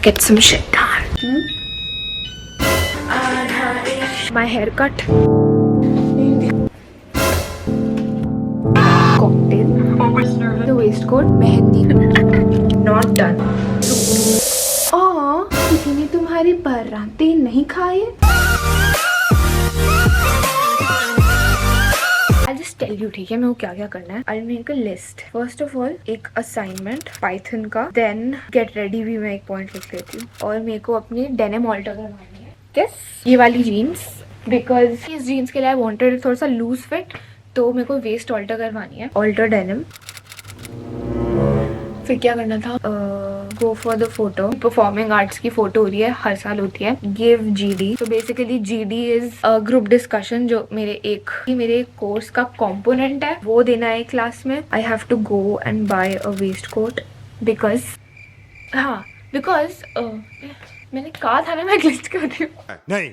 Let's get some shit done. My haircut. Cocktail. The waistcoat. Mehendi. Not done. किसी ने तुम्हारी परांठे नहीं खाए? I'll just tell you, ठीक है मेरे को क्या क्या करना है. I'll make a list. First of all, एक assignment Python का. Then get ready भी मैं एक point लिख लेती हूँ. और मेरे को अपनी denim alter करवानी है. This ये वाली jeans because इस jeans के लिए I wanted थोड़ा सा loose fit. तो मेरे को waist alter करवानी है. Alter denim. फिर क्या करना था? Go for the photo. Performing arts की फोटो हो रही है, हर साल होती है. Give GD. तो basically GD is group discussion जो मेरे कोर्स का कंपोनेंट है, वो देना है क्लास में. I have to go and buy a waistcoat because मैंने कहा था ना मैं ग्लिच कर रही हूँ. नहीं.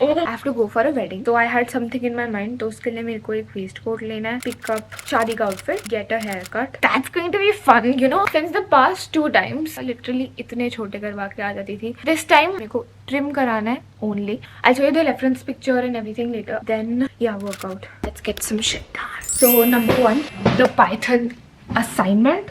I have to go for a wedding. So I had something in my mind. तो उसके लिए मेरे को एक waist coat लेना है. Pick up शादी का outfit. Get a haircut. That's going to be fun, you know. Since the past 2 times, literally इतने छोटे करवा के आ जाती थी. This time मेरे को trim कराना है only. I'll show you the reference picture and everything later. Then yeah, workout. Let's get some shit done. So number 1, the Python assignment.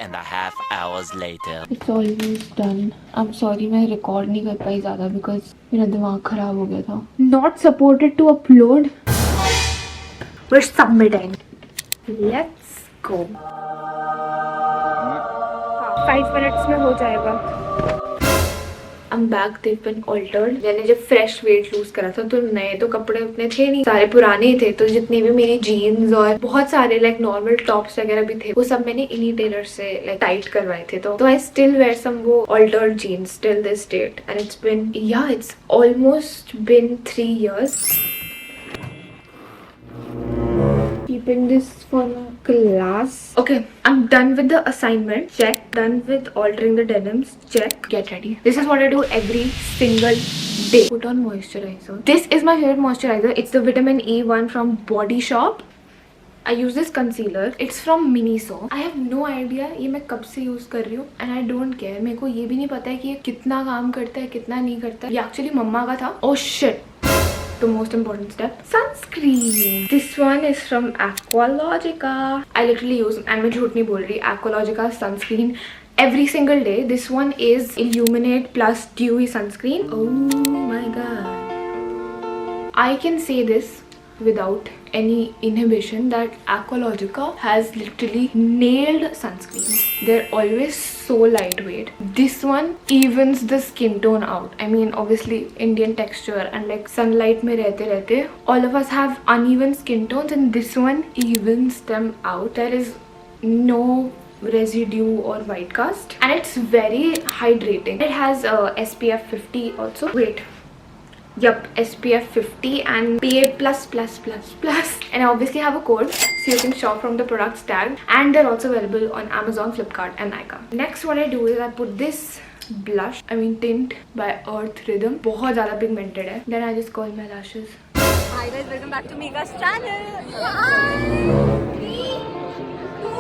and a half hours later. It's almost done. I'm sorry मैं record नहीं कर पाई ज़्यादा because मेरा दिमाग खराब हो गया था. Not supported to upload. We're submitting. Let's go. 5 minutes में हो जाएगा. I'm back. They've been altered. मैंने जब फ्रेश वेट लूज करा था तो नए तो कपड़े उतने थे नहीं, सारे पुराने थे. तो जितनी भी मेरी जीन्स और बहुत सारे लाइक नॉर्मल टॉप्स वगैरह भी थे, वो सब मैंने इन्हीं टेलर से लाइक टाइट करवाए थे. तो आई स्टिल वेयर सम वो altered jeans till this date and it's almost been 3 years. Keeping this for a class. Okay, I'm done with the assignment. Check. Done with altering the denims. Check. Get ready. This is what I do every single day. Put on moisturizer. This is my favorite moisturizer. It's the vitamin E one from Body Shop. I use this concealer. It's from Miniso. I have no idea ये मैं कब से use कर रही हूँ and I don't care. मेरे को ये भी नहीं पता है कि ये कितना काम करता है, कितना नहीं करता है. ये actually मम्मा का था. Oh shit. The most important step, sunscreen. This one is from Aqualogica. I literally use, and मैं झूठ नहीं बोल रही, Aqualogica sunscreen every single day. This one is Illuminate plus Dewy sunscreen. Oh my god. I can say this without any inhibition that Aqualogica has literally nailed sunscreen. They're always so lightweight. This one evens the skin tone out. I mean obviously Indian texture and like sunlight में रहते all of us have uneven skin tones and this one evens them out. There is no residue or white cast and it's very hydrating. It has SPF 50 also. Wait. Yup, SPF 50 and PA++++. And I obviously have a code so you can shop from the products tagged and they're also available on Amazon, Flipkart and Nykaa. Next what I do is I put this blush, tint by Earth Rhythm. बहुत ज़्यादा pigmented है. Then I just curl my lashes. Hi guys, welcome back to Mika's channel. 3, 2,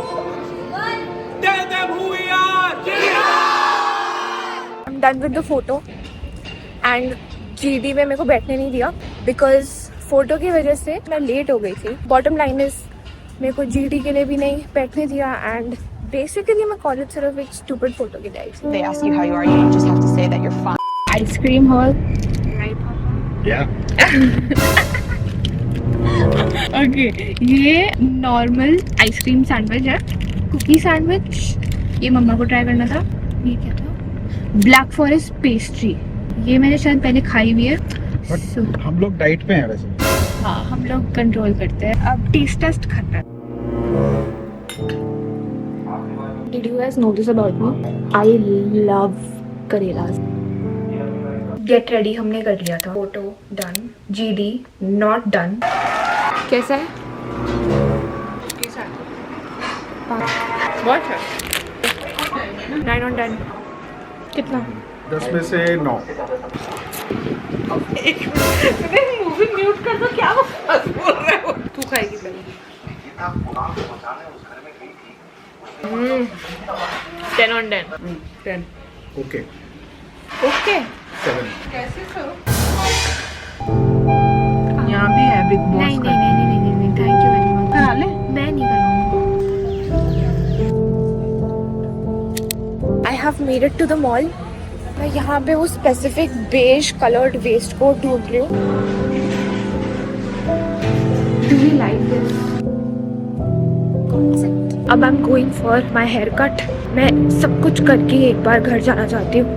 1. Tell them who we are! I'm done with the photo and GD में मेरे को बैठने नहीं दिया because photo की वजह से मैं लेट हो गई थी. बॉटम लाइन इज मेरे को GD के लिए भी नहीं बैठने दिया एंड बेसिकली मैं कॉलेज सिर्फ एक स्टूपिड फोटो के लिए आई थी. They ask you how you are, you just have to say that you're fine. Ice cream hall. Okay, ये नॉर्मल आइसक्रीम सैंडविच है. कुकी सैंडविच ये मम्मा को ट्राई करना था. ये क्या था? Black forest pastry. ये मैंने शायद पहले खाई हुई है. हम लोग डाइट पे हैं वैसे. हाँ, हम लोग कंट्रोल करते हैं. अब टेस्ट करते हैं. Did you guys notice about me? I love karelas. Get ready हमने कर लिया था. Photo done. GD not done. कैसा है? बहुत है. 9 on 10. कितना? 10 में से 9। मूवी म्यूट कर दो, क्या बोल रहे हो? तू खाएगी पहले। 10 on 10. 10. Okay Okay. 7। कैसे करो? यहाँ भी है बिग बॉस नहीं नहीं नहीं नहीं नहीं नहीं, थैंक यू वेरी मच। करा ले। मैं नहीं करूँगी। I have made it to the mall. मैं यहाँ पे वो specific beige coloured waistcoat ढूंढ रही हूँ। Do you like this concept? अब I'm going for my haircut. मैं सब कुछ करके एक बार घर जाना चाहती हूँ।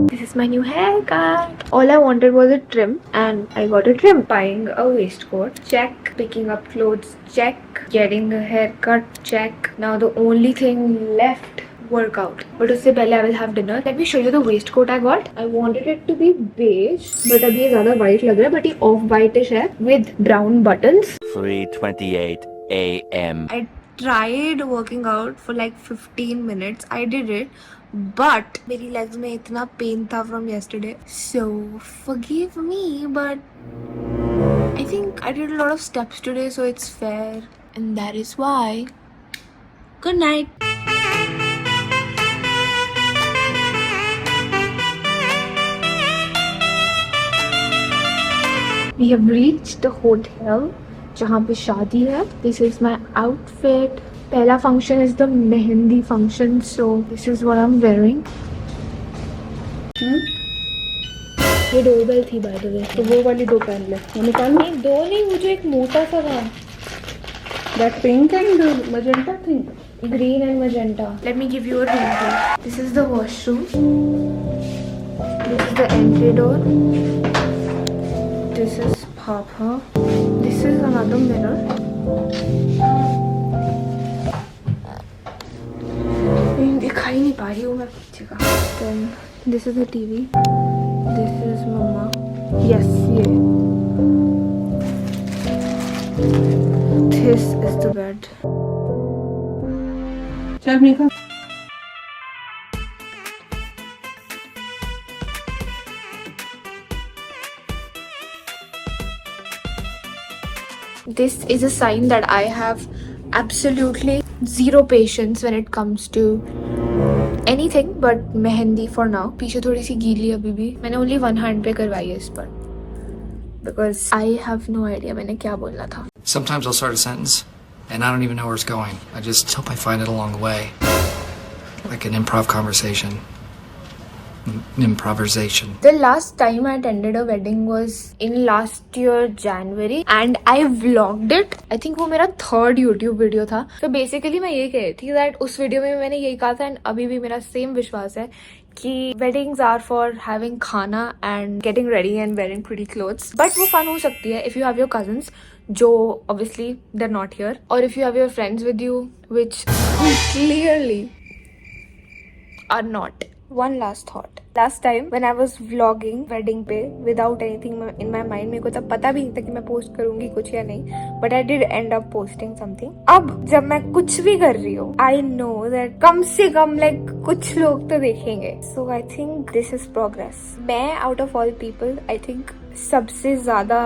This is my new haircut. All I wanted was a trim and I got a trim. Buying a waistcoat, check. Picking up clothes, check. Getting a haircut, check. Now the only thing left, workout. But उससे पहले I will have dinner. Let me show you the waistcoat I got. I wanted it to be beige, but अभी ये ज़्यादा white लग रहा है, but ये off whitish है with brown buttons. 3:28 a.m. I tried working out for like 15 minutes. I did it, but मेरी legs में इतना pain था from yesterday. So forgive me, but I think I did a lot of steps today, so it's fair, and that is why. Good night. We have reached the hotel जहाँ पे शादी है. This is my outfit. पहला function is the mehndi function, so this is what I'm wearing. ये doorbell थी by the way. तो वो वाली दो पहन ले। वो निकाल ले। नहीं, दो नहीं, वो जो एक मोटा सा था. That pink and magenta thing. Green and magenta. Let me give you a room tour. This is the washroom. This is the entry door. This is Papa. This is another mirror. दिखाई नहीं पा रही हूँ मैं पीछे का. Then this is the TV. This is Mama. Yes, ये. This is the bed. चल Mika. This is a sign that I have absolutely zero patience when it comes to anything but mehndi for now. पीछे थोड़ी सी गीली अभी भी. मैंने only one hand पे करवाई है इस पर. Because I have no idea मैंने क्या बोलना था. Sometimes I'll start a sentence and I don't even know where it's going. I just hope I find it along the way. Like an improv conversation. Improvisation. The last time I attended a wedding was in last year January and I vlogged it. I think वो मेरा third YouTube video था. So basically मैं ये कह रही थी that उस video में मैंने यही कहा था and अभी भी मेरा same विश्वास है कि weddings are for having खाना and getting ready and wearing pretty clothes. But वो fun हो सकती है if you have your cousins जो obviously they're not here, or if you have your friends with you which clearly are not. One last thought. Last time when I was vlogging wedding पे without anything in my mind, मेरे को तब पता भी नहीं था कि मैं पोस्ट करूंगी कुछ या नहीं, but I did end up posting something. अब जब मैं कुछ भी कर रही हूँ, I know that कम से कम like कुछ लोग तो देखेंगे. So I think this is progress. मैं out of all people, I think सबसे ज्यादा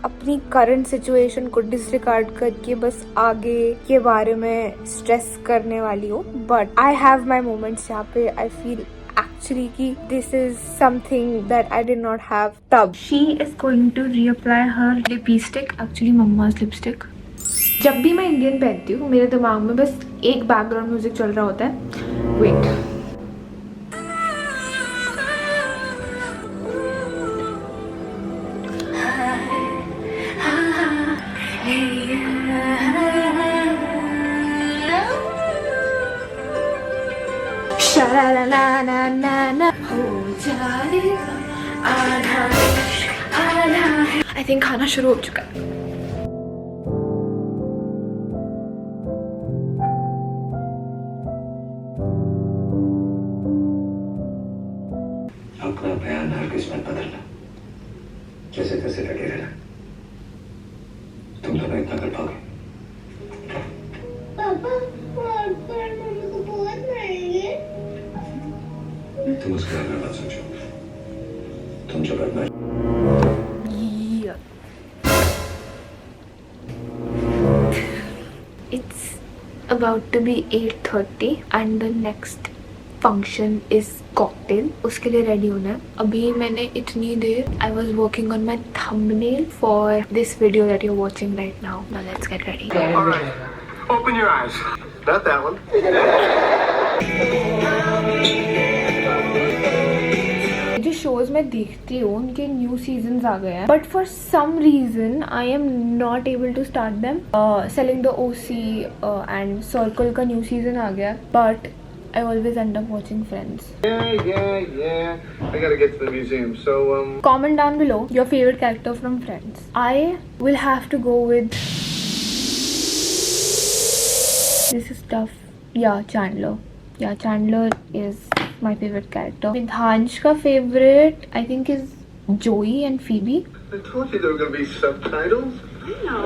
अपनी करंट सिचुएशन को डिसरिगार्ड करके बस आगे के बारे में स्ट्रेस करने वाली हूँ. But I have my moments जहाँ पे आई फील actually कि this is something that I did not have तब. She is going to reapply her lipstick, actually mama's lipstick. जब भी मैं इंडियन पहनती हूँ मेरे दिमाग में बस एक बैकग्राउंड म्यूजिक चल रहा होता है. वेट, आई थिंक खाना शुरू हो चुका है. अपना बयान हर किस्मत बदलना, जैसे तैसे लगे रहना. तुम दोनों इतना कर पाओगे? about to be 8:30 and the next function is cocktail. उसके लिए रेडी होना है. अभी मैंने इतनी देर I was working on my thumbnail for this video that you're watching right now. Now let's get ready. All right. Open your eyes. Not that one. जो shows मैं देखती हूँ उनके न्यू सीजन्स आ गए हैं, but for some reason I am not able to start them. Selling the OC and Circle का new season आ गया, but I always end up watching Friends. Yeah. I gotta get to the museum, so, Comment down below your favorite character from Friends. I will have to go with... This is tough. Yeah, Chandler. Yeah, Chandler is my favorite character. Vidhansh ka favorite, I think, is Joey and Phoebe. I told you there were gonna be subtitles. No.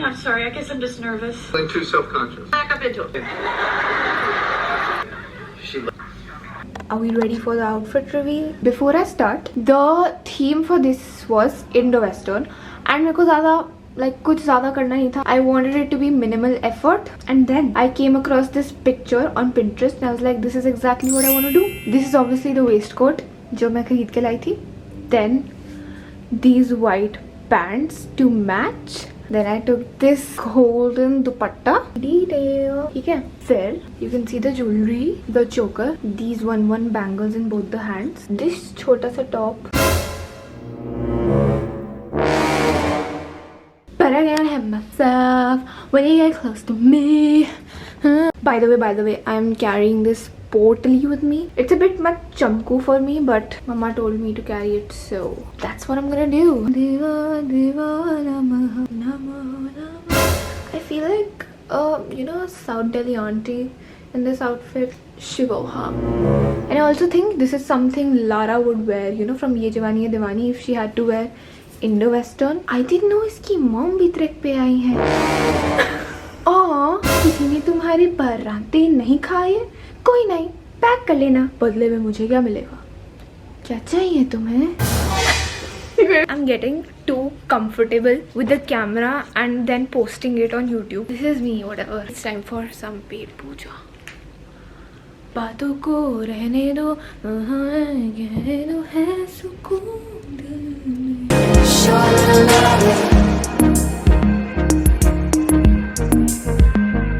I'm sorry, I guess I'm just nervous. Feeling too self-conscious. Back up into it. Are we ready for the outfit reveal? Before I start, the theme for this was Indo-Western and मेरे को ज़्यादा कुछ ज़्यादा करना नहीं था. I wanted it to be minimal effort, and then I came across this picture on Pinterest and I was like, this is exactly what I want to do. This is obviously the waistcoat जो मैं खरीद के लाई थी. Then these white pants to match. Then I took this golden dupatta. Detail. ठीक है. Then you can see the jewelry, the choker, these one bangles in both the hands. This छोटा सा top. But I gotta have myself when you get close to me. By the way, I'm carrying this portly with me. It's a bit much chunku for me, but Mama told me to carry it, so that's what I'm gonna do. Deva, deva, namaha, namaha, namaha. I feel like South Delhi auntie in this outfit, Shivoha. And I also think this is something Lara would wear, from Ye Jawani Hai Diwani, if she had to wear Indo-Western. I didn't know इसकी mom भी track पे आई है. किसी ने तुम्हारी बारातें नहीं खाए, कोई नहीं, पैक कर लेना. बदले में मुझे क्या मिलेगा? क्या चाहिए तुम्हें? I'm getting too comfortable with the camera and then posting it on YouTube. This is me, whatever. It's time for some paid puja. बातों को रहने दो, कहने दो है सुकून दिल में.